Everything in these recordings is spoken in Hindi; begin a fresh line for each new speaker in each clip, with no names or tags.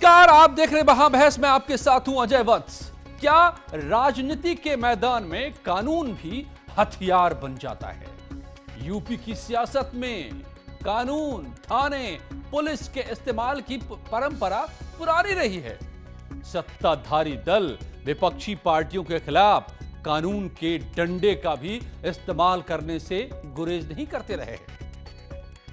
नमस्कार, आप देख रहे महाबहस में आपके साथ हूं अजय वत्स। क्या राजनीति के मैदान में कानून भी हथियार बन जाता है? यूपी की सियासत में कानून, थाने, पुलिस के इस्तेमाल की परंपरा पुरानी रही है। सत्ताधारी दल विपक्षी पार्टियों के खिलाफ कानून के डंडे का भी इस्तेमाल करने से गुरेज नहीं करते रहे।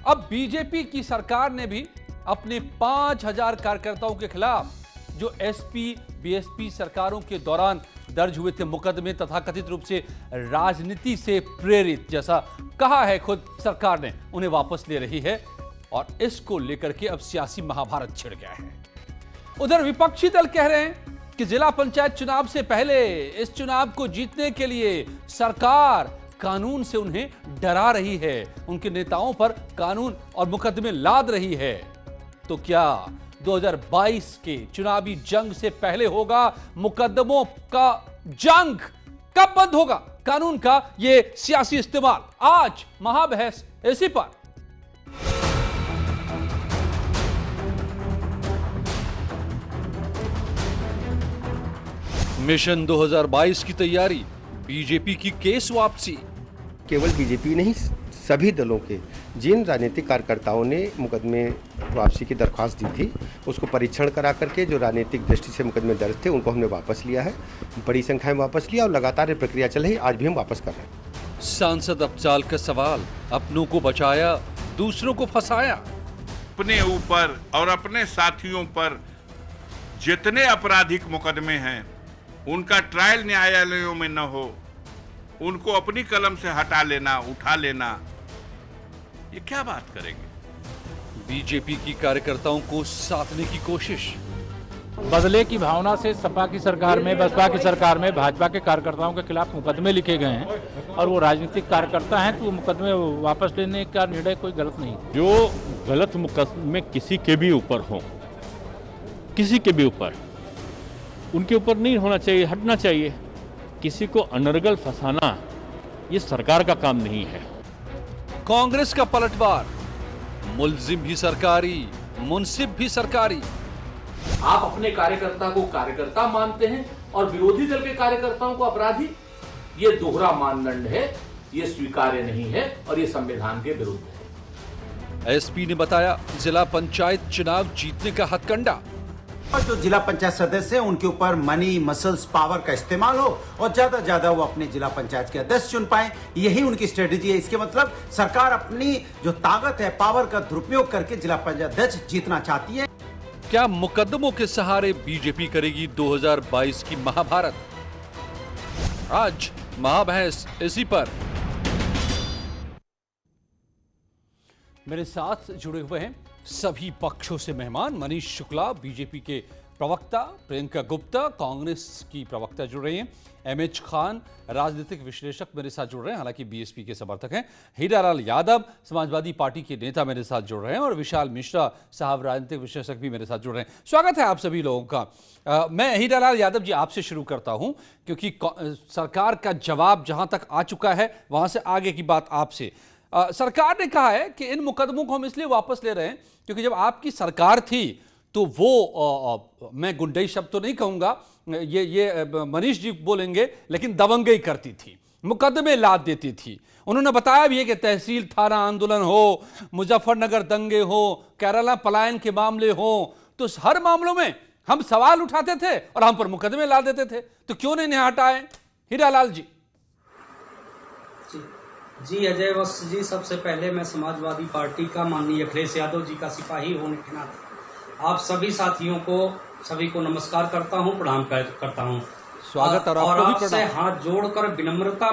अब बीजेपी की सरकार ने भी अपने 5000 कार्यकर्ताओं के खिलाफ जो एसपी, बीएसपी सरकारों के दौरान दर्ज हुए थे मुकदमे तथा कथित रूप से राजनीति से प्रेरित, जैसा कहा है खुद सरकार ने, उन्हें वापस ले रही है और इसको लेकर के अब सियासी महाभारत छिड़ गया है। उधर विपक्षी दल कह रहे हैं कि जिला पंचायत चुनाव से पहले इस चुनाव को जीतने के लिए सरकार कानून से उन्हें डरा रही है, उनके नेताओं पर कानून और मुकदमे लाद रही है। तो क्या 2022 के चुनावी जंग से पहले होगा मुकदमों का जंग? कब बंद होगा कानून का ये सियासी इस्तेमाल? आज महाबहस इसी पर। मिशन 2022 की तैयारी, बीजेपी की केस वापसी।
केवल बीजेपी नहीं, सभी दलों के जिन राजनीतिक कार्यकर्ताओं ने मुकदमे वापसी की दरख्वास्त दी थी, उसको परीक्षण करा करके जो राजनीतिक दृष्टि से मुकदमे दर्ज थे उनको हमने वापस लिया है। बड़ी संख्या में वापस लिया और लगातार ये प्रक्रिया चल रही, आज भी हम वापस कर रहे हैं।
सांसद अफजाल का सवाल, अपनों को बचाया, दूसरों को फंसाया।
अपने ऊपर और अपने साथियों पर जितने आपराधिक मुकदमे हैं उनका ट्रायल न्यायालयों में न हो, उनको अपनी कलम से हटा लेना, उठा लेना, ये क्या बात करेंगे?
बीजेपी की कार्यकर्ताओं को साधने की कोशिश।
बदले की भावना से सपा की सरकार में, बसपा की सरकार में भाजपा के कार्यकर्ताओं के खिलाफ मुकदमे लिखे गए हैं और वो राजनीतिक कार्यकर्ता हैं, तो मुकदमे वापस लेने का निर्णय कोई गलत नहीं।
जो गलत मुकदमे किसी के भी ऊपर हो, किसी के भी ऊपर, उनके ऊपर नहीं होना चाहिए, हटना चाहिए। किसी को अनर्गल फंसाना ये सरकार का काम नहीं है।
कांग्रेस का पलटवार, मुल्जिम भी सरकारी, मुंसिफ भी सरकारी।
आप अपने कार्यकर्ता को कार्यकर्ता मानते हैं और विरोधी दल के कार्यकर्ताओं को अपराधी। ये दोहरा मानदंड है, ये स्वीकार्य नहीं है और ये संविधान के विरुद्ध है।
एसपी ने बताया जिला पंचायत चुनाव जीतने का हथकंडा।
और जो जिला पंचायत सदस्य हैं उनके ऊपर मनी, मसल्स, पावर का इस्तेमाल हो और ज्यादा से ज्यादा वो अपने जिला पंचायत के अध्यक्ष चुन पाए, यही उनकी स्ट्रेटेजी है। इसके मतलब सरकार अपनी जो ताकत है, पावर का दुरुपयोग करके जिला पंचायत अध्यक्ष जीतना चाहती है।
क्या मुकदमों के सहारे बीजेपी करेगी 2022 की महाभारत? आज महाबहस इसी पर। मेरे साथ जुड़े हुए हैं सभी पक्षों से मेहमान। मनीष शुक्ला बीजेपी के प्रवक्ता, प्रियंका गुप्ता कांग्रेस की प्रवक्ता जुड़ रही हैं, एमएच खान राजनीतिक विश्लेषक मेरे साथ जुड़ रहे हैं, हालांकि बीएसपी के समर्थक हैं, हीरालाल यादव समाजवादी पार्टी के नेता मेरे साथ जुड़ रहे हैं और विशाल मिश्रा साहब राजनीतिक विश्लेषक भी मेरे साथ जुड़ रहे हैं। स्वागत है आप सभी लोगों का। मैं हीरालाल यादव जी आपसे शुरू करता हूं क्योंकि सरकार का जवाब जहां तक आ चुका है वहां से आगे की बात आपसे। सरकार ने कहा है कि इन मुकदमों को हम इसलिए वापस ले रहे हैं क्योंकि जब आपकी सरकार थी तो वो मैं गुंडई शब्द तो नहीं कहूंगा, ये मनीष जी बोलेंगे, लेकिन दबंगई करती थी, मुकदमे लाद देती थी। उन्होंने बताया भी है कि तहसील थाना आंदोलन हो, मुजफ्फरनगर दंगे हो, केरला पलायन के मामले हो, तो हर मामलों में हम सवाल उठाते थे और हम पर मुकदमे ला देते थे। तो क्यों नहीं हटाए? हीरालाल जी।
जी अजय वत्स जी, सबसे पहले मैं समाजवादी पार्टी का माननीय अखिलेश यादव जी का सिपाही होने के नाते आप सभी साथियों को, सभी को नमस्कार करता हूं, प्रणाम करता हूं।
स्वागत और
आपसे हाथ जोड़कर विनम्रता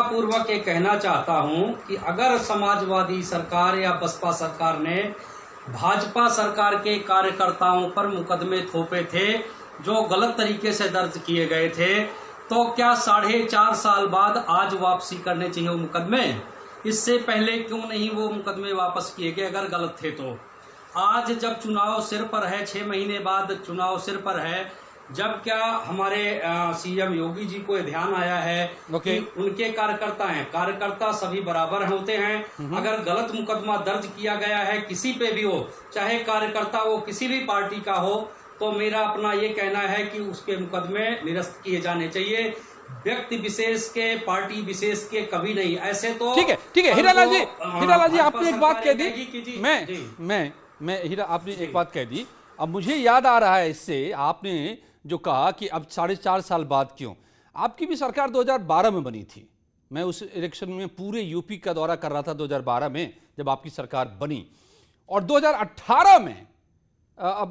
पूर्वक ये कहना चाहता हूं कि अगर समाजवादी सरकार या बसपा सरकार ने भाजपा सरकार के कार्यकर्ताओं पर मुकदमे थोपे थे जो गलत तरीके से दर्ज किए गए थे, तो क्या 4.5 साल बाद आज वापसी करने चाहिए वो मुकदमे? इससे पहले क्यों नहीं वो मुकदमे वापस किए गए अगर गलत थे तो? आज जब चुनाव सिर पर है, 6 महीने बाद चुनाव सिर पर है, जब क्या हमारे सीएम योगी जी को ध्यान आया है कि उनके कार्यकर्ता सभी बराबर होते हैं। अगर गलत मुकदमा दर्ज किया गया है किसी पे भी हो, चाहे कार्यकर्ता वो किसी भी पार्टी का हो, तो मेरा अपना ये कहना है कि उसके मुकदमे निरस्त किए जाने चाहिए। व्यक्ति विशेष के, पार्टी विशेष के कभी नहीं। ऐसे तो
ठीक है हीरालाल जी आपने एक बात कह दी, मैं हीरा आपने एक बात कह दी। अब मुझे याद आ रहा है इससे, आपने जो कहा कि अब 4.5 साल बाद क्यों, आपकी भी सरकार 2012 में बनी थी। मैं उस इलेक्शन में पूरे यूपी का दौरा कर रहा था 2012 में जब आपकी सरकार बनी, और 2018 में अब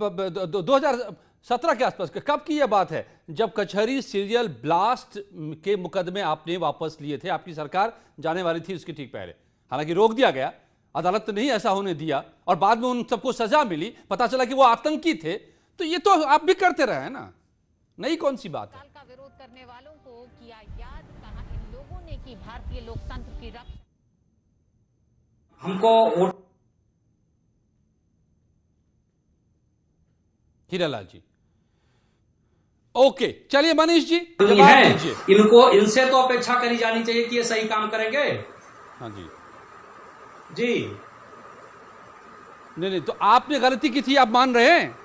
2017 के आसपास, कब की यह बात है, जब कचहरी सीरियल ब्लास्ट के मुकदमे आपने वापस लिए थे। आपकी सरकार जाने वाली थी उसके ठीक पहले, हालांकि रोक दिया गया, अदालत ने नहीं ऐसा होने दिया, और बाद में उन सबको सजा मिली, पता चला कि वो आतंकी थे। तो ये तो आप भी करते रहे ना, नई कौन सी बात है।
का विरोध करने वालों को किया याद, कहा इन लोगों ने की भारतीय लोकतंत्र की रक्षा।
हमको
हीरालाल जी, ओके, चलिए मनीष जी
इनसे तो अपेक्षा करी जानी चाहिए कि ये सही काम करेंगे।
हाँ जी
जी,
नहीं तो आपने गलती की थी, आप मान रहे हैं?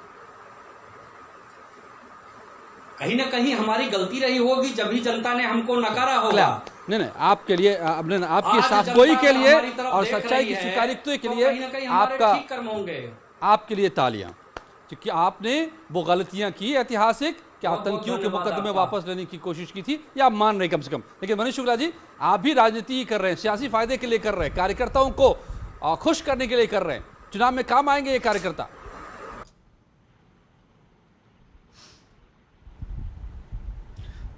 कहीं ना कहीं हमारी गलती रही होगी, जब भी जनता ने हमको नकारा होगा।
नहीं आपके लिए, आपकी साफगोई के लिए और सच्चाई की स्वीकारिता के लिए आपके लिए तालियां, क्योंकि आपने वो गलतियां की ऐतिहासिक कि आतंकियों के मुकदमे वापस लेने की कोशिश की थी, या आप मान रहे कम से कम। लेकिन मनीष शुक्ला जी, आप भी राजनीति ही कर रहे हैं, सियासी फायदे के लिए कर रहे हैं, कार्यकर्ताओं को खुश करने के लिए कर रहे हैं। चुनाव में काम आएंगे ये कार्यकर्ता?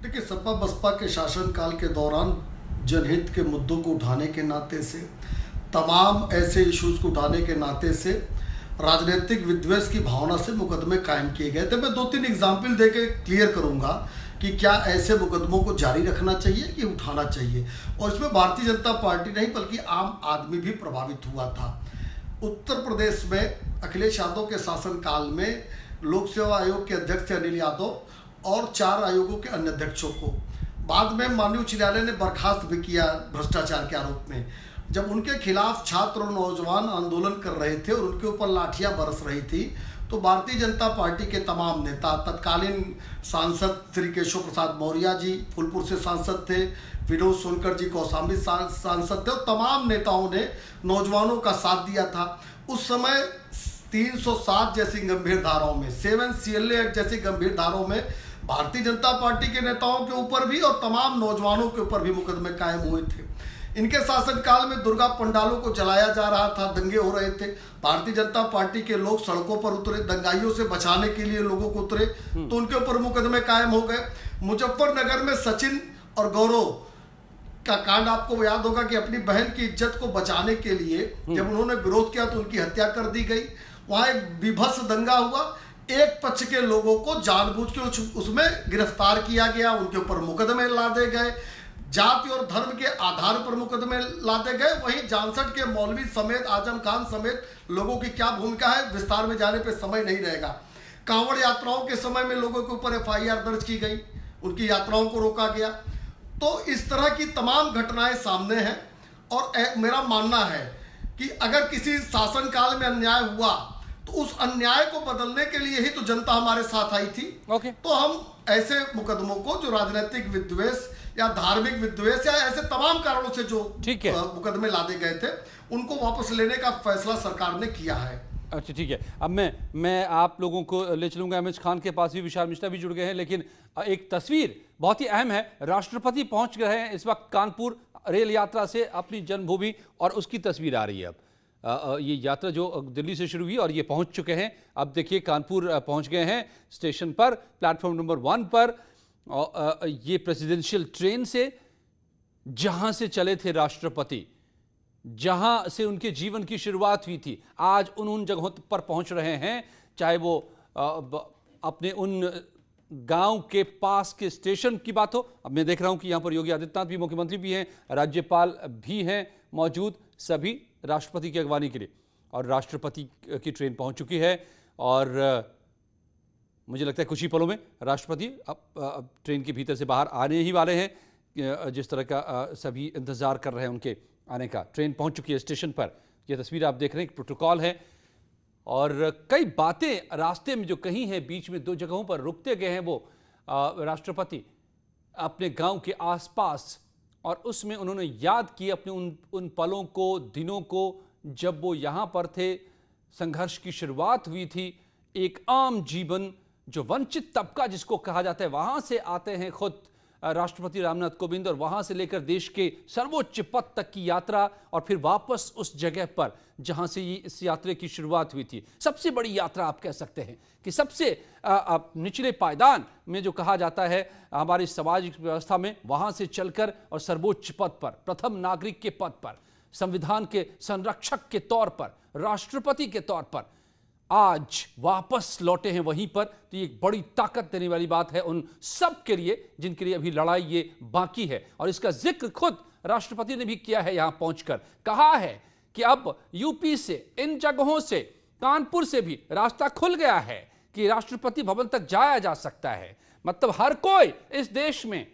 देखिए, सपा बसपा के शासनकाल के दौरान जनहित के मुद्दों को उठाने के नाते से, तमाम ऐसे इश्यूज को उठाने के नाते से राजनीतिक विद्वेष की भावना से मुकदमे कायम किए गए थे। मैं 2-3 एग्जाम्पल देके क्लियर करूंगा कि क्या ऐसे मुकदमों को जारी रखना चाहिए कि उठाना चाहिए। और इसमें भारतीय जनता पार्टी नहीं बल्कि आम आदमी भी प्रभावित हुआ था। उत्तर प्रदेश में अखिलेश यादव के शासनकाल में लोक सेवा आयोग के अध्यक्ष अनिल यादव और 4 आयोगों के अन्य अध्यक्षों को बाद में माननीय उच्च न्यायालय ने बर्खास्त भी किया भ्रष्टाचार के आरोप में। जब उनके खिलाफ छात्र और नौजवान आंदोलन कर रहे थे और उनके ऊपर लाठियां बरस रही थी, तो भारतीय जनता पार्टी के तमाम नेता, तत्कालीन सांसद श्री केशव प्रसाद मौर्य जी फूलपुर से सांसद थे, विनोद सोनकर जी कौशाम्बी सांसद थे, और तमाम नेताओं ने नौजवानों का साथ दिया था। उस समय 307 जैसी गंभीर धाराओं में, 7 CLA एक्ट जैसी गंभीर धाराओं में भारतीय जनता पार्टी के नेताओं के ऊपर भी और तमाम नौजवानों के ऊपर भी मुकदमे कायम हुए थे। इनके शासनकाल में दुर्गा पंडालों को जलाया जा रहा था, दंगे हो रहे थे, भारतीय जनता पार्टी के लोग सड़कों पर उतरे, दंगाइयों से बचाने के लिए लोगों को उतरे, तो उनके ऊपर मुकदमे कायम हो गए। मुजफ्फरनगर में सचिन और गौरव का कांड आपको याद होगा कि अपनी बहन की इज्जत को बचाने के लिए जब उन्होंने विरोध किया तो उनकी हत्या कर दी गई। वहां एक विभत्स दंगा हुआ, एक पक्ष के लोगों को जानबूझ के उसमें गिरफ्तार किया गया, उनके ऊपर मुकदमे लादे गए, जाति और धर्म के आधार पर मुकदमे लादे गए। वहीं जानसठ के मौलवी समेत, आजम खान समेत लोगों की क्या भूमिका है, विस्तार में जाने पे समय नहीं रहेगा। कांवड़ यात्राओं के समय में लोगों के ऊपर FIR दर्ज की गई, उनकी यात्राओं को रोका गया। तो इस तरह की तमाम घटनाएं सामने हैं और मेरा मानना है कि अगर किसी शासनकाल में अन्याय हुआ तो उस अन्याय को बदलने के लिए ही तो जनता हमारे साथ आई थी। तो हम ऐसे मुकदमों को जो राजनीतिक विद्वेष या धार्मिक विद्वेष या ऐसे तमाम कारणों से जो मुकदमे लादे गए थे उनको वापस लेने का फैसला सरकार ने किया है।
अच्छा ठीक है, अब मैं आप लोगों को ले चलूंगा एमएच खान के पास भी, विशाल मिश्रा भी जुड़ गए हैं, लेकिन एक तस्वीर बहुत ही अहम है। राष्ट्रपति पहुंच गए हैं इस वक्त कानपुर रेल यात्रा से अपनी जन्मभूमि, और उसकी तस्वीर आ रही है। अब ये यात्रा जो दिल्ली से शुरू हुई और ये पहुंच चुके हैं, अब देखिए कानपुर पहुंच गए हैं स्टेशन पर, प्लेटफॉर्म नंबर 1 पर। और ये प्रेसिडेंशियल ट्रेन से जहां से चले थे राष्ट्रपति, जहां से उनके जीवन की शुरुआत हुई थी, आज उन जगहों पर पहुंच रहे हैं, चाहे वो अपने उन गांव के पास के स्टेशन की बात हो। अब मैं देख रहा हूं कि यहां पर योगी आदित्यनाथ भी, मुख्यमंत्री भी हैं, राज्यपाल भी हैं मौजूद, सभी राष्ट्रपति की अगवानी के लिए। और राष्ट्रपति की ट्रेन पहुंच चुकी है और मुझे लगता है कुछ ही पलों में राष्ट्रपति अब ट्रेन के भीतर से बाहर आने ही वाले हैं। जिस तरह का सभी इंतजार कर रहे हैं उनके आने का। ट्रेन पहुंच चुकी है स्टेशन पर। यह तस्वीर आप देख रहे हैं, प्रोटोकॉल है और कई बातें रास्ते में जो कही हैं, बीच में 2 जगहों पर रुकते गए हैं वो राष्ट्रपति अपने गांव के आसपास, और उसमें उन्होंने याद किए अपने उन पलों को, दिनों को जब वो यहाँ पर थे। संघर्ष की शुरुआत हुई थी, एक आम जीवन, जो वंचित तबका जिसको कहा जाता है, वहां से आते हैं खुद राष्ट्रपति रामनाथ कोविंद, और वहां से लेकर देश के सर्वोच्च पद तक की यात्रा, और फिर वापस उस जगह पर जहां से ये इस यात्रा की शुरुआत हुई थी। सबसे बड़ी यात्रा आप कह सकते हैं कि सबसे निचले पायदान में जो कहा जाता है हमारी सामाजिक व्यवस्था में, वहां से चलकर और सर्वोच्च पद पर, प्रथम नागरिक के पद पर, संविधान के संरक्षक के तौर पर, राष्ट्रपति के तौर पर आज वापस लौटे हैं वहीं पर। तो ये एक बड़ी ताकत देने वाली बात है उन सब के लिए जिनके लिए अभी लड़ाई ये बाकी है। और इसका जिक्र खुद राष्ट्रपति ने भी किया है, यहां पहुंचकर कहा है कि अब यूपी से, इन जगहों से, कानपुर से भी रास्ता खुल गया है कि राष्ट्रपति भवन तक जाया जा सकता है। मतलब हर कोई इस देश में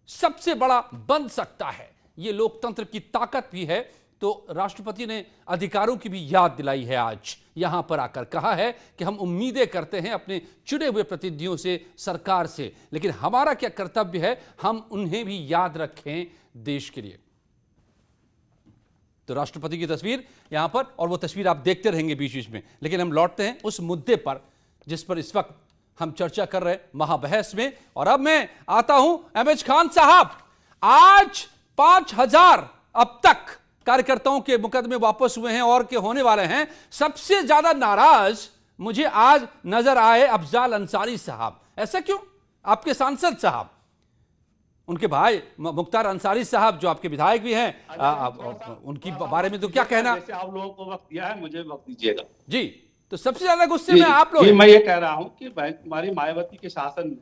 सबसे बड़ा बन सकता है। ये लोकतंत्र की ताकत भी है। तो राष्ट्रपति ने अधिकारों की भी याद दिलाई है आज यहां पर आकर। कहा है कि हम उम्मीदें करते हैं अपने चुने हुए प्रतिनिधियों से, सरकार से, लेकिन हमारा क्या कर्तव्य है, हम उन्हें भी याद रखें देश के लिए। तो राष्ट्रपति की तस्वीर यहां पर, और वो तस्वीर आप देखते रहेंगे बीच बीच में। लेकिन हम लौटते हैं उस मुद्दे पर जिस पर इस वक्त हम चर्चा कर रहे हैं महाबहस में। और अब मैं आता हूं एमएच खान साहब। आज 5000 अब तक कार्यकर्ताओं के मुकदमे वापस हुए हैं और के होने वाले हैं। सबसे ज्यादा नाराज मुझे आज नजर आए अफजाल अंसारी साहब। ऐसा क्यों? आपके सांसद साहब, उनके भाई मुख्तार अंसारी साहब जो आपके विधायक भी हैं, उनकी बारे में तो क्या कहना?
जैसे आप लोगों को वक्त दिया है, मुझे वक्त दीजिएगा
जी। तो सबसे ज्यादा गुस्से में आप लोग।
मैं ये कह रहा हूं कि हमारी मायावती के शासन,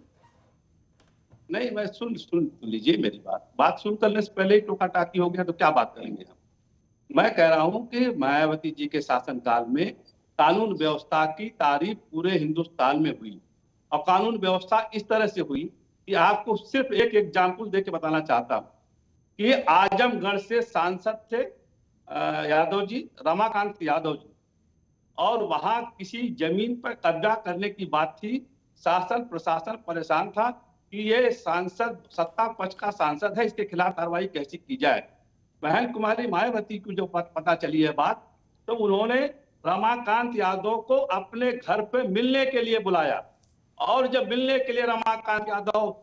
नहीं मैं सुन लीजिए मेरी बात सुन करने से पहले ही टोका टाकी हो गया तो क्या बात करेंगे हम। मैं कह रहा हूं कि मायावती जी के शासनकाल में कानून व्यवस्था की तारीफ पूरे हिंदुस्तान में हुई, और कानून व्यवस्था इस तरह से हुई कि आपको सिर्फ एक एग्जाम्पल दे के बताना चाहता हूं कि आजमगढ़ से सांसद थे यादव जी, रमाकांत यादव जी, और वहां किसी जमीन पर कब्जा करने की बात थी। शासन प्रशासन परेशान था कि ये सांसद सत्ता पक्ष का सांसद है, इसके खिलाफ कार्रवाई कैसी की जाए। बहन कुमारी मायावती को जो पता चली है बात, तो उन्होंने रमाकांत यादव को अपने घर पे मिलने के लिए बुलाया, और जब मिलने के लिए रमाकांत यादव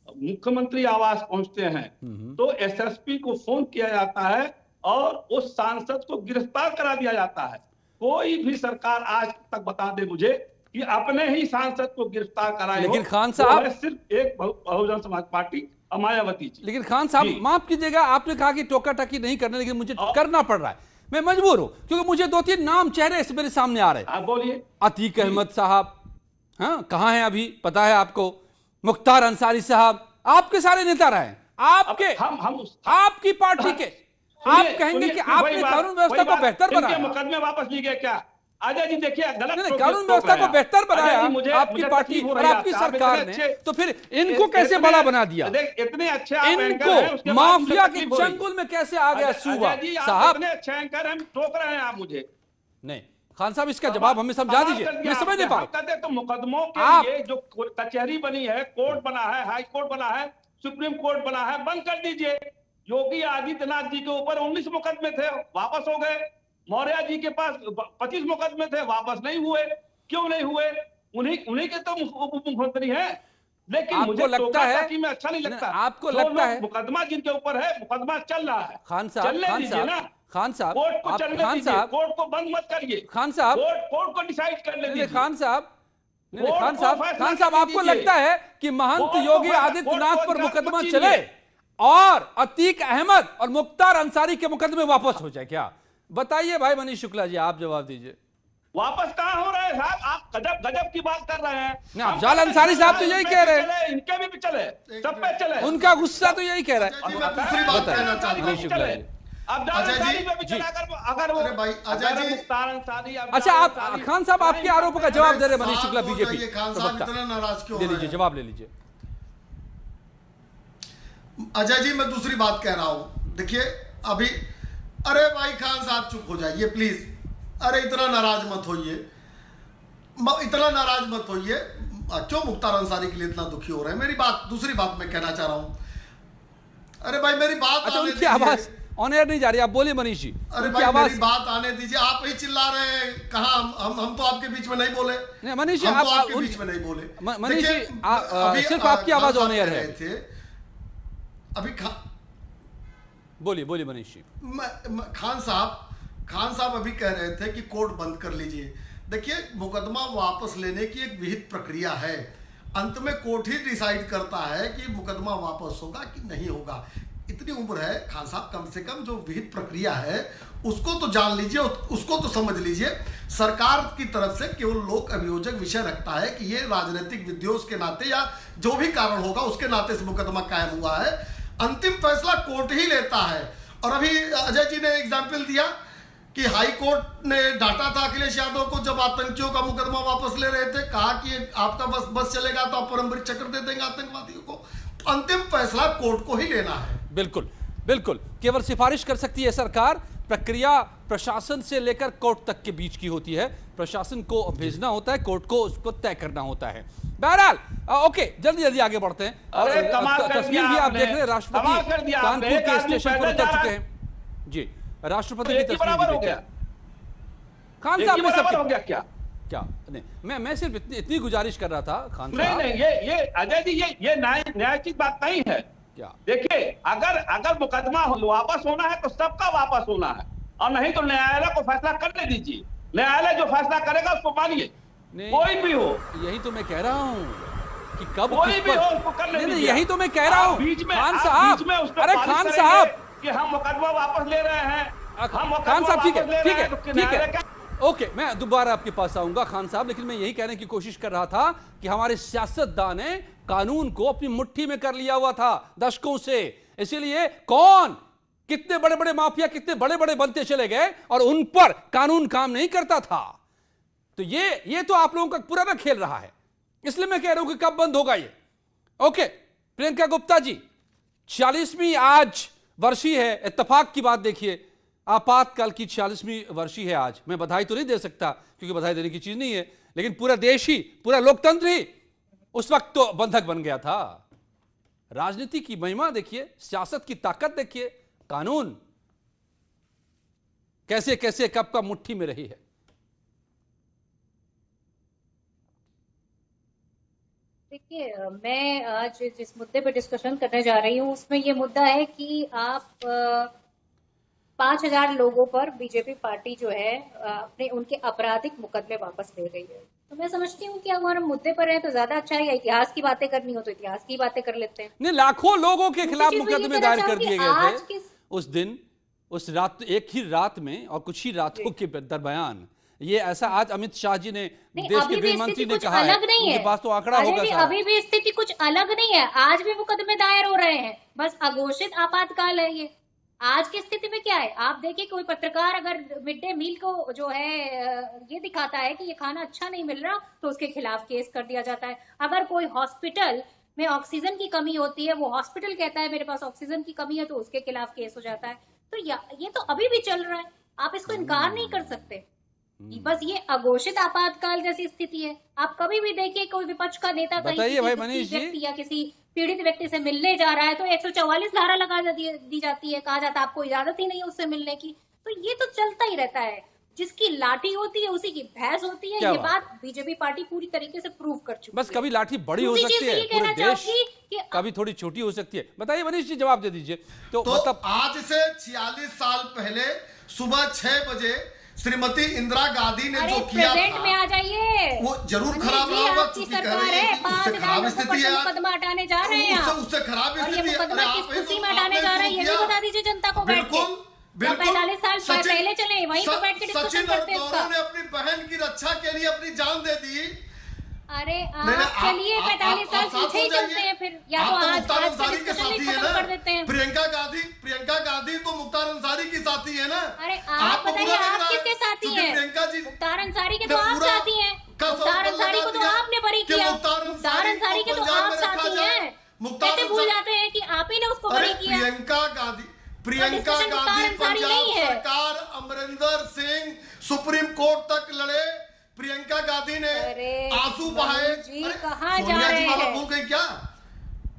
मुख्यमंत्री आवास पहुंचते हैं तो एसएसपी को फोन किया जाता है और उस सांसद को गिरफ्तार करा दिया जाता है। कोई भी सरकार आज तक बता दे मुझे कि अपने ही सांसद को गिरफ्तार कराए।
लेकिन खान साहब,
सिर्फ एक बहुजन समाज पार्टी मायावती जी।
लेकिन खान साहब माफ कीजिएगा, आपने कहा कि टोका टाकी नहीं करने, लेकिन मुझे करना पड़ रहा है, मैं मजबूर हूं, क्योंकि मुझे 2-3 नाम चेहरे मेरे सामने आ रहे हैं।
आप बोलिए।
अतीक अहमद साहब, हाँ कहाँ हैं अभी, पता है आपको? मुख्तार अंसारी साहब, आपके सारे नेता रहे, आपके आपकी पार्टी के। आप कहेंगे कि आपने कानून व्यवस्था को बेहतर बनाया,
मुकदमे वापस लिए गए क्या? अजय जी देखिए, गलत
कानून व्यवस्था को बेहतर बनाया आपकी पार्टी और आपकी सरकार ने, तो फिर इनको कैसे बड़ा बना दिया?
इतने अच्छे
इनको माफिया के चंगुल में कैसे आ गया सूबा साहब?
इतने अच्छे एंकर हम टोक रहे हैं आप मुझे।
नहीं खान साहब, इसका जवाब हमें समझा दीजिए, मैं समझ नहीं पा रहा।
तो मुकदमों के लिए जो कचहरी बनी है, कोर्ट बना है, हाई कोर्ट बना है, सुप्रीम कोर्ट बना है, बंद कर दीजिए। योगी आदित्यनाथ जी के ऊपर 19 मुकदमे थे, वापस हो गए। मौर्य जी के पास 25 मुकदमे थे, वापस नहीं हुए। क्यों नहीं हुए? उन्हीं के तो उप मुख्यमंत्री हैं। लेकिन मुझे
लगता है
कि मैं अच्छा नहीं लगता।
आपको लगता है
मुकदमा जिनके ऊपर है, मुकदमा चल रहा है।
खान साहब, खान साहब,
कोर्ट को चलने दीजिए, कोर्ट को बंद मत करिए।
खान साहब,
कोर्ट को डिसाइड करने दीजिए।
खान साहब, आपको लगता है कि महंत योगी आदित्यनाथ पर मुकदमा चले और अतीक अहमद और मुख्तार अंसारी के मुकदमे वापस हो जाए क्या? बताइए भाई मनीष शुक्ला जी, आप जवाब दीजिए।
वापस कहां हो रहे हैं साहब? आप गजब की बात कर रहे हैं।
अफजाल अंसारी साहब तो यही कह रहे हैं,
इनके भी चले, सब पे चले।
उनका गुस्सा तो यही कह रहा है।
दूसरी बात कहना चाहता हूं,
अब
अजय जी,
अगर वो
अरे भाई अजय जी,
मुख्तार अंसारी
अच्छा आप खान साहब आपके आरोपों का जवाब दे रहे हैं मनीष शुक्ला
साहब,
बीजेपी
खान साहब इतना नाराज क्यों
ले
हो रहे
लीजिए,
हैं?
जवाब ले लीजिए।
अजय जी मैं दूसरी बात कह रहा हूं, देखिए अभी, अरे भाई खान साहब चुप हो जाइए प्लीज, अरे इतना नाराज मत होइए, इतना नाराज मत होइए, क्यों मुख्तार अंसारी के लिए इतना दुखी हो रहे हैं? मेरी बात, दूसरी बात मैं कहना चाह रहा हूं, अरे भाई मेरी बात
अच्छा
आने
उनकी आवाज ऑन एयर नहीं जा रही, आप बोलिए मनीष जी।
अरे
उनकी
भाई
आवाज
मेरी बात आने दीजिए, आप ही चिल्ला रहे हैं, कहा हम तो आपके बीच में नहीं बोले।
नहीं मनीष जी,
हम
आप
तो आपके बीच में नहीं बोले।
मनीष जी,
देखिए,
सिर्फ आपकी आवाज
खान
ऑन एयर
साहब
है।
कह रहे थे, अभी
बोलिए बोलिए मनीष जी।
खान साहब अभी कह रहे थे कि कोर्ट बंद कर लीजिए। देखिए मुकदमा वापस लेने की एक विहित प्रक्रिया है, अंत में कोर्ट ही डिसाइड करता है कि मुकदमा वापस होगा कि नहीं होगा। इतनी उम्र है खान साहब, कम से कम जो विहित प्रक्रिया है उसको तो जान लीजिए, उसको तो समझ लीजिए। सरकार की तरफ से केवल लोक अभियोजक विषय रखता है कि ये राजनीतिक विद्वेष के नाते या जो भी कारण होगा उसके नाते से मुकदमा कायम हुआ है, अंतिम फैसला कोर्ट ही लेता है। और अभी अजय जी ने एग्जाम्पल दिया कि हाई कोर्ट ने डांटा था अखिलेश यादव को जब आतंकियों का मुकदमा वापस ले रहे थे, कहा कि आपका बस चलेगा तो आप परमवीर चक्र दे देंगे आतंकवादियों को। अंतिम फैसला कोर्ट को ही लेना है।
बिल्कुल बिल्कुल, केवल सिफारिश कर सकती है सरकार, प्रक्रिया प्रशासन से लेकर कोर्ट तक के बीच की होती है। प्रशासन को भेजना होता है, कोर्ट को उसको तय करना होता है। बहरहाल ओके, जल्दी जल्दी आगे बढ़ते हैं। तस्वीर भी आप देख रहे हैं, राष्ट्रपति कानपुर के स्टेशन पर उतर चुके हैं। जी, राष्ट्रपति की तस्वीर भी देखते हैं। खान साहब में सब
हो गया क्या
नहीं, मैं सिर्फ इतनी गुजारिश कर रहा था खान साहब।
नहीं, ये अजय जी, ये न्याय की बात नहीं है।
क्या
देखिए, अगर मुकदमा वापस होना है तो सबका वापस होना है, और नहीं तो न्यायालय को फैसला करने दीजिए। न्यायालय जो फैसला करेगा उसको मानिए, कोई भी हो।
यही तो मैं कह रहा हूँ कि कब
कोई भी हो उसको करने दीजिए।
यही तो मैं कह रहा हूँ
बीच में
खान साहब, अरे खान साहब
कि हम मुकदमा वापस ले रहे हैं,
खान साहब ठीक है ठीक है ठीक है, ओके, मैं दोबारा आपके पास आऊंगा खान साहब, लेकिन मैं यही कहने की कोशिश कर रहा था कि हमारे सियासतदान ने कानून को अपनी मुट्ठी में कर लिया हुआ था दशकों से, इसीलिए कौन कितने बड़े बड़े माफिया कितने बड़े बड़े बनते चले गए और उन पर कानून काम नहीं करता था। तो ये तो आप लोगों का पुराना खेल रहा है, इसलिए मैं कह रहा हूं कि कब बंद होगा ये। ओके, प्रियंका गुप्ता जी, 40वीं आज वर्षी है, इत्तेफाक की बात देखिए, आपातकाल की 40वीं वर्षी है आज। मैं बधाई तो नहीं दे सकता क्योंकि बधाई देने की चीज नहीं है, लेकिन पूरा देश ही, पूरा लोकतंत्र ही उस वक्त तो बंधक बन गया था। राजनीति की महिमा देखिए, सियासत की ताकत देखिए, कानून कैसे कैसे कब कब मुट्ठी में रही है।
देखिए, मैं आज जिस मुद्दे पर डिस्कशन करने जा रही हूँ उसमें ये मुद्दा है कि आप 5,000 लोगों पर बीजेपी पार्टी जो है अपने उनके आपराधिक मुकदमे वापस ले रही है। तो मैं समझती हूँ कि अगर हम मुद्दे पर हैं तो ज्यादा अच्छा है, या इतिहास की बातें करनी हो तो इतिहास की बातें कर लेते हैं।
नहीं, लाखों लोगों के खिलाफ मुकदमे दायर कर दिए गए थे उस दिन, उस रात, एक ही रात में और कुछ ही रातों के दरमियान। ये ऐसा आज अमित शाह जी ने, देश के गृह मंत्री ने कहा है, उनके पास तो आंकड़ा होगा सारा।
अभी भी स्थिति कुछ अलग नहीं है, आज भी मुकदमे दायर हो रहे हैं, बस अघोषित आपातकाल है ये। आज की स्थिति में क्या है, आप देखिए, कोई पत्रकार अगर मिड डे मील को जो है ये दिखाता है कि ये खाना अच्छा नहीं मिल रहा तो उसके खिलाफ केस कर दिया जाता है। अगर कोई हॉस्पिटल में ऑक्सीजन की कमी होती है, वो हॉस्पिटल कहता है मेरे पास ऑक्सीजन की कमी है, तो उसके खिलाफ केस हो जाता है। तो ये तो अभी भी चल रहा है, आप इसको इनकार नहीं कर सकते। बस ये अघोषित आपातकाल जैसी स्थिति है। आप कभी भी देखिए, कोई विपक्ष का नेता
बताइए भाई मनीष जी,
या किसी पीड़ित व्यक्ति से मिलने जा रहा है तो 144 धारा लगा दी जाती है, कहा जाता है आपको इजाजत ही नहीं है उससे मिलने की। तो ये तो चलता ही रहता है, जिसकी लाठी होती है उसी की भैंस होती है। ये बात बीजेपी पार्टी पूरी तरीके से प्रूव कर चुकी है।
बस कभी लाठी बड़ी हो सकती है पूरे देश, कभी थोड़ी छोटी हो सकती है। बताइए मनीष जी, जवाब दे दीजिए। तो मतलब
आज से 46 साल पहले सुबह 6 बजे श्रीमती इंदिरा गांधी ने जो किया था,
में आ जाइए,
वो जरूर खराब रहा होगा,
चूंकि कह रही है उससे खराब स्थिति है, मुकदमा हटाने जा रहे हैं,
उससे खराब स्थिति है,
मुकदमा किस खुशी में हटाने जा रहे हैं ये भी बता दीजिए जनता को। बिल्कुल 45 साल पहले चले, वहीं तो बैठ के डिस्कशन करते हैं।
ने अपनी बहन की रक्षा के लिए अपनी जान दे दी।
अरे
नहीं,
आप चलिए 45 साल
आप साथ
पीछे ही
हो जाइए।
चलते हैं फिर, या
आप
तो आज
मुख्तार
का
अंसारी के
डिस्कशन ही
साथी है
खत्म
ना।
कर देते हैं।
प्रियंका गांधी तो मुख्तार अंसारी की साथी है ना।
अरे
आपको
आप
बुरा
बताइए
लग
आप
रहा है?
किसके साथी
क्योंकि
हैं?
प्रियंका जी
मुख्तार अंसारी के
ने
तो आप
पूरा
साथी हैं।
कसम
मुख्तार
पर
अंसारी
लगा
को तो
दिया
आपने बरी
कि
किया।
मुख्तार
मुख्तार अंसारी के तो
पंजाब
आप
में रखा
साथी
जाए।
हैं।
मुख्तार
कैसे भूल
अंसारी-
जाते हैं कि आप ही ने उसको
अरे
बरी किया।
प्रियंका गांधी
डिस्कशन मुख्तार अंसारी
पंजाब
नहीं है।
सरकार अमरिंदर सिंह सुप्रीम कोर्ट तक लड़े। प्रियंका गांधी ने आंसू बहाए।
जी
अरे,
कहाँ जा
सोनिया
रहे
जी वाला
हैं?
भूल गई क्या?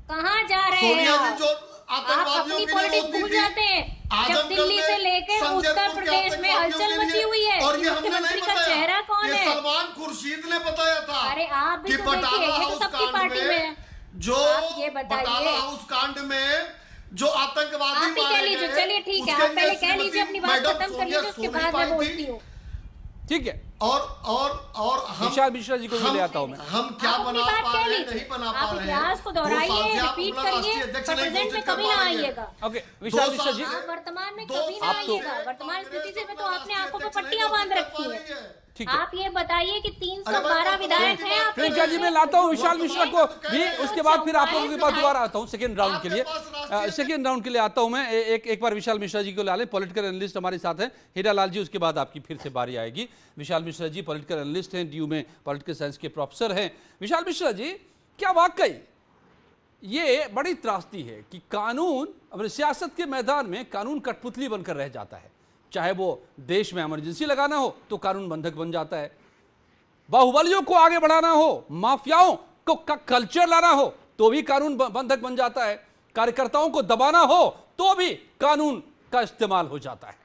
कहाँ जा रहे हैं
सोनिया जी
आप?
जो
आप
आतंकवादियों
अपनी
के लिए
पॉलिटिक्स
बोलती
भूल
थी,
जाते हैं। जब
आजमगढ़
दिल्ली
में
से लेकर
संजय
उत्तर
पुर के
प्रदेश में
आतंकवादियों
हलचल
के
मची
लिए-
हुई है।
और ये हमने नहीं
मुख्यमंत्री का
बताया।
चेहरा कौन
ये
है?
सलमान खुर्शीद ने बताया था।
अरे आप भी
कि
तो देखिए,
बटाला
ये तो
हाउस
सबकी
कांड
पार्टी में है।
में जो
आप ये बताइए।
बटाला हाउस कांड में जो आतंकवादी
आप ही कह
मारे
लीजिए।
गए,
चलिए ठीक है,
उसके
आप पहले
लिए
कह लीजिए, अपनी बात
मैडम
खत्म कर
सोनिया
लीजिए, उसके
सोनी
बाद
पाई
मैं
थी।
बोलती हूँ।
ठीक है,
और हम
विशाल मिश्रा जी को भी ले आता हूं मैं।
हम क्या
आप अपनी
बना
बात
पा
कह
रहे हैं,
लीजिए।
नहीं बना
आप
पा रहे हैं।
इतिहास को
2 साल
दोहराइए,
से आप
रिपीट
अपना
करिए,
राष्ट्रीय अध्यक्ष
पर
नहीं
प्रेजेंट में
घोषित कर
कभी
पा
ना
रही है।
आइएगा।
ओके, विशाल मिश्रा जी,
आप वर्तमान में
2
कभी ना
साल से
आइएगा। वर्तमान स्थिति से में तो आपने आंखों पर
राष्ट्रीय
पट्टियां
अध्यक्ष
बांध
नहीं
रखी
घोषित कर पा
है।
रही है।
ठीक है।
आप ये बताइए कि
अरे
312
भाई,
विधायक हैं आपके
प्रियंका जी, मैं लाता हूं विशाल मिश्रा को भी, उसके बाद फिर आप लोगों के पास दोबारा आता हूं सेकेंड राउंड के लिए। सेकेंड राउंड के लिए आता हूं मैं। एक बार विशाल मिश्रा जी को ला लें, पॉलिटिकल एनालिस्ट हमारे साथ हैं। हीरा लाल जी, उसके बाद आपकी फिर से बारी आएगी। विशाल मिश्रा जी पॉलिटिकल एनालिस्ट हैं, DU में पॉलिटिकल साइंस के प्रोफेसर हैं। विशाल मिश्रा जी, क्या वाकई ये बड़ी त्रासदी है कि कानून, अपने सियासत के मैदान में कानून कठपुतली बनकर रह जाता है? चाहे वो देश में इमरजेंसी लगाना हो तो कानून बंधक बन जाता है, बाहुबलियों को आगे बढ़ाना हो, माफियाओं को का कल्चर लाना हो तो भी कानून बंधक बन जाता है, कार्यकर्ताओं को दबाना हो तो भी कानून का इस्तेमाल हो जाता है।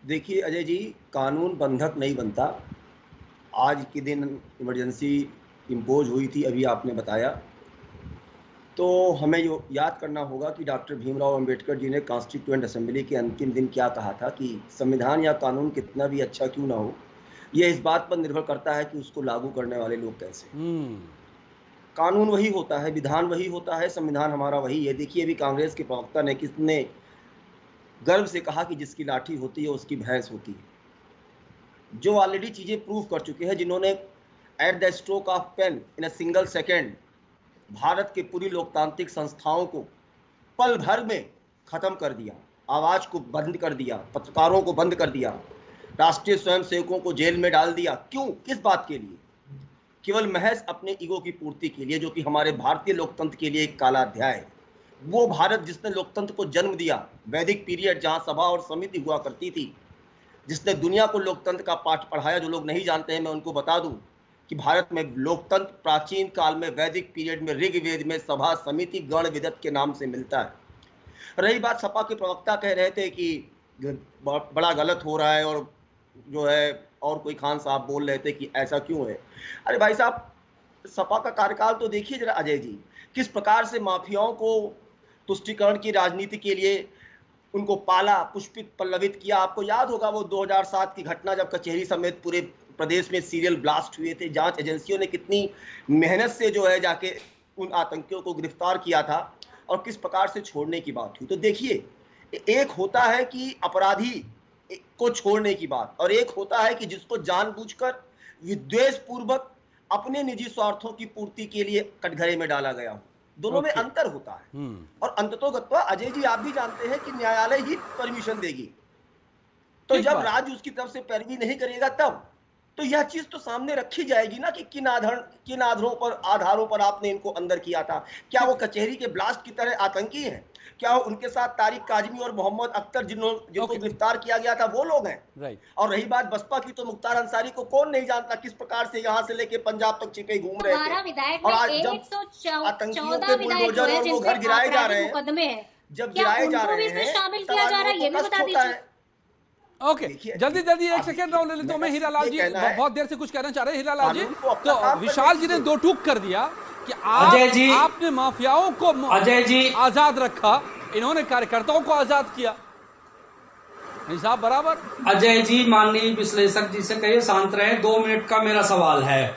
देखिए अजय जी, कानून बंधक नहीं बनता। आज के दिन इमरजेंसी इम्पोज हुई थी, अभी आपने बताया, तो हमें यो याद करना होगा कि डॉक्टर भीमराव अंबेडकर जी ने कॉन्स्टिट्यूएंट असेंबली के अंतिम दिन क्या कहा था कि संविधान या कानून कितना भी अच्छा क्यों ना हो, यह इस बात पर निर्भर करता है कि उसको लागू करने वाले लोग कैसे। कानून वही होता है, विधान वही होता है, संविधान हमारा वही है। देखिए अभी कांग्रेस के प्रवक्ता ने कितने गर्व से कहा कि जिसकी लाठी होती है उसकी भैंस होती है, जो ऑलरेडी चीज़ें प्रूव कर चुके हैं, जिन्होंने at the stroke of pain in a single second Bharat के पूरी लोकतांत्रिक संस्थाओं को पल भर में खत्म कर दिया, आवाज़ को बंद कर दिया, पत्रकारों को बंद कर दिया, राष्ट्रीय स्वयंसेवकों को जेल में डाल दिया। क्यों? किस बात के लिए? केवल महज अपने ईगो की पूर्ति के लिए, जो कि हमारे भारतीय लोकतंत्र के लिए एक काला अध्याय है। वो भारत जिसने लोकतंत्र को जन्म दिया, वैदिक पीरियड जहाँ सभा और समिति हुआ करती थी, जिसने दुनिया को लोकतंत्र का पाठ पढ़ाया। जो लोग नहीं जानते हैं मैं उनको बता दूं कि भारत में लोकतंत्र प्राचीन काल में वैदिक पीरियड में ऋग्वेद में सभा समिति गण विदत के नाम से मिलता है। रही बात, सपा के प्रवक्ता कह रहे थे कि बड़ा गलत हो रहा है, और जो है और कोई खान साहब बोल रहे थे कि ऐसा क्यों है। अरे भाई साहब, सपा का कार्यकाल तो देखिए जरा अजय जी, किस प्रकार से माफियाओं को तुष्टीकरण की राजनीति के लिए उनको पाला, पुष्पित, पल्लवित किया। आपको याद होगा वो 2007 की घटना, जब कचहरी समेत पूरे प्रदेश में सीरियल ब्लास्ट हुए थे। जांच एजेंसियों ने कितनी मेहनत से जो है जाके उन आतंकियों को गिरफ्तार किया था, और किस प्रकार से छोड़ने की बात हुई। तो देखिए, एक होता है कि अपराधी को छोड़ने की बात, और एक होता है कि जिसको जानबूझकर विद्वेष पूर्वक अपने निजी स्वार्थों की पूर्ति के लिए कटघरे में डाला गया हो। दोनों में अंतर होता है। और अंततोगत्वा अजय जी, आप भी जानते हैं कि न्यायालय ही परमिशन देगी, तो जब राज्य उसकी तरफ से पैरवी नहीं करेगा तब तो यह चीज तो सामने रखी जाएगी ना कि किन आधारों पर आपने इनको अंदर किया था। क्या वो कचहरी के ब्लास्ट की तरह आतंकी हैं? क्या उनके साथ तारिक काजमी और मोहम्मद अख्तर जिनको गिरफ्तार किया गया था वो लोग हैं? और रही बात बसपा की, तो मुख्तार अंसारी को कौन नहीं जानता किस प्रकार से यहाँ से लेके पंजाब तक छिपे घूम रहे थे। और आज जब आतंकियों के बुलडोजर और वो घर गिराए जा रहे हैं, जब गिराए जा रहे हैं,
शामिल किया जा रहा है, ये भी बता दीजिए।
ओके, जल्दी जल्दी एक सेकेंड राउंड ले लेते हूं। मैं हीरा लाल जी बहुत देर से कुछ कहना चाह रहे हैं। हीरा लाल जी, तो विशाल जी ने दो टूक कर दिया कि आपने माफियाओं को
अजय जी
आजाद रखा, इन्होंने कार्यकर्ताओं को आजाद किया। नहीं साहब, बराबर।
अजय जी, माननीय विश्लेषक जी से कहिए शांत रहे। 2 मिनट का मेरा सवाल है।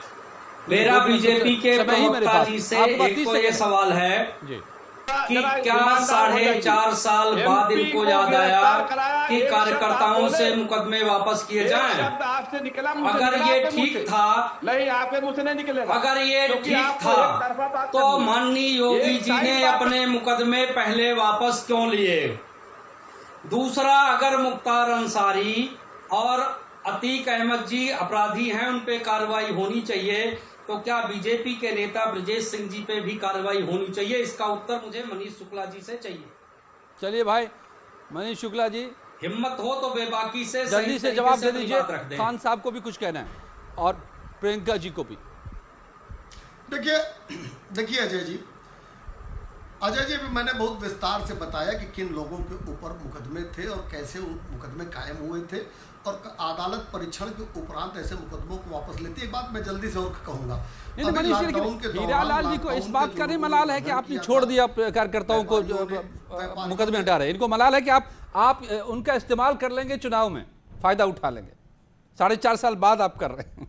मेरा बीजेपी के प्रवक्ता जी से एक तो ये सवाल है कि क्या 4.5 साल बाद इनको याद आया कि कार्यकर्ताओं से मुकदमे वापस किए जाएं? अगर ये ठीक था,
नहीं आपके मुंह से नहीं निकलेगा।
अगर ये ठीक था तो माननीय योगी जी ने अपने मुकदमे पहले वापस क्यों लिए? दूसरा, अगर मुख्तार अंसारी और अतीक अहमद जी अपराधी हैं, उन पे कार्रवाई होनी चाहिए, तो क्या बीजेपी के नेता ब्रजेश सिंह जी पे भी कार्रवाई होनी चाहिए? इसका उत्तर मुझे मनीष शुक्ला जी से चाहिए।
चलिए भाई मनीष शुक्ला जी,
हिम्मत हो तो बेबाकी से
जल्दी से जवाब दे दीजिए। खान साहब को भी कुछ कहना है और प्रियंका जी को भी।
देखिए अजय जी भी मैंने बहुत विस्तार से बताया कि किन लोगों के ऊपर मुकदमे थे और कैसे मुकदमे कायम हुए थे, और अदालत परीक्षण के उपरांत ऐसे मुकदमों को वापस लेती है। एक बात मैं जल्दी से और कहूंगा,
हीरालाल जी को इस बात का नहीं मलाल है कि आपने छोड़ दिया कार्यकर्ताओं को मुकदमे हटा रहे, इनको मलाल है कि आप उनका इस्तेमाल कर लेंगे, चुनाव में फायदा उठा लेंगे। 4.5 साल बाद आप कर रहे हैं।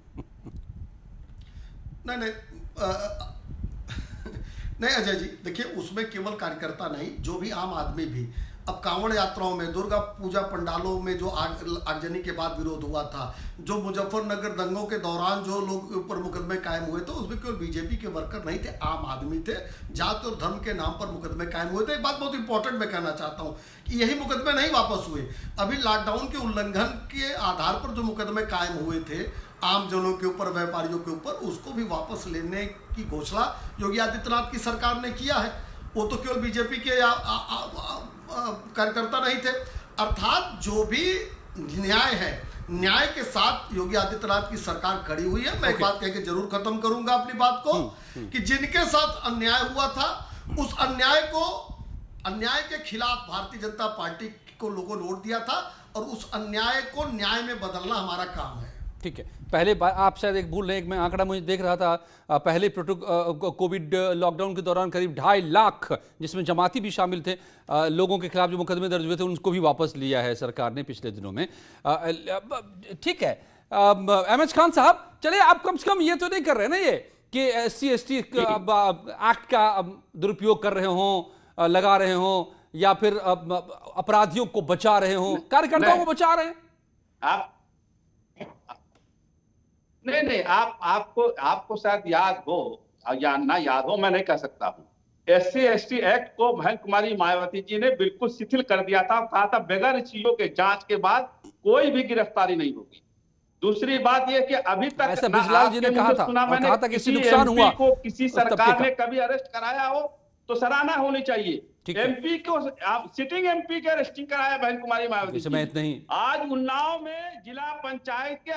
नहीं अजय जी, देखिए उसमें केवल कार्यकर्ता नहीं, जो भी आम आदमी भी, अब कांवड़ यात्राओं में, दुर्गा पूजा पंडालों में जो आगजनी के बाद विरोध हुआ था, जो मुजफ्फरनगर दंगों के दौरान जो लोग ऊपर मुकदमे कायम हुए थे, उसमें केवल बीजेपी के वर्कर नहीं थे, आम आदमी थे। जाति और धर्म के नाम पर मुकदमे कायम हुए थे। एक बात बहुत इंपॉर्टेंट मैं कहना चाहता हूँ कि यही मुकदमे नहीं वापस हुए। अभी लॉकडाउन के उल्लंघन के आधार पर जो मुकदमे कायम हुए थे आम जनों के ऊपर, व्यापारियों के ऊपर, उसको भी वापस लेने की घोषणा योगी आदित्यनाथ की सरकार ने किया है। वो तो केवल बीजेपी के कार्यकर्ता नहीं थे। अर्थात जो भी न्याय है, न्याय के साथ योगी आदित्यनाथ की सरकार खड़ी हुई है। मैं एक बात कह के जरूर खत्म करूंगा अपनी बात को कि जिनके साथ अन्याय हुआ था, उस अन्याय के खिलाफ भारतीय जनता पार्टी को लोगों ने वोट दिया था, और उस अन्याय को न्याय में बदलना हमारा काम है।
ठीक है, पहले आप शायद एक भूल रहे हैं, मैं आंकड़ा मुझे देख रहा था, पहले कोविड लॉकडाउन के दौरान करीब 2.5 लाख, जिसमें जमाती भी शामिल थे, लोगों के खिलाफ जो मुकदमे दर्ज हुए थे उनको भी वापस लिया है सरकार ने पिछले दिनों में। ठीक है अहमद खान साहब, चलिए आप कम से कम ये तो नहीं कर रहे ना ये कि SC/ST एक्ट का दुरुपयोग कर रहे हों, लगा रहे हों, या फिर अपराधियों को बचा रहे हों, कार्यकर्ताओं को बचा रहे हैं
आप? नहीं, आपको शायद याद हो या ना याद हो, मैं नहीं कह सकता हूँ। SC/ST एक्ट को बहन कुमारी मायावती जी ने बिल्कुल शिथिल कर दिया था, कहा था बगैर चीजों के जांच के बाद कोई भी गिरफ्तारी नहीं होगी। दूसरी बात यह कि अभी तक
ऐसा बिजलाल जी ने कहा था,
मैंने
कि किसी नुकसान हुआ
को किसी सरकार ने कभी अरेस्ट कराया हो तो सराहना होनी चाहिए। MP को सिटिंग MP के अरेस्टिंग कराया बहन कुमारी मायावती जी।
नहीं,
आज उन्नाव में जिला पंचायत के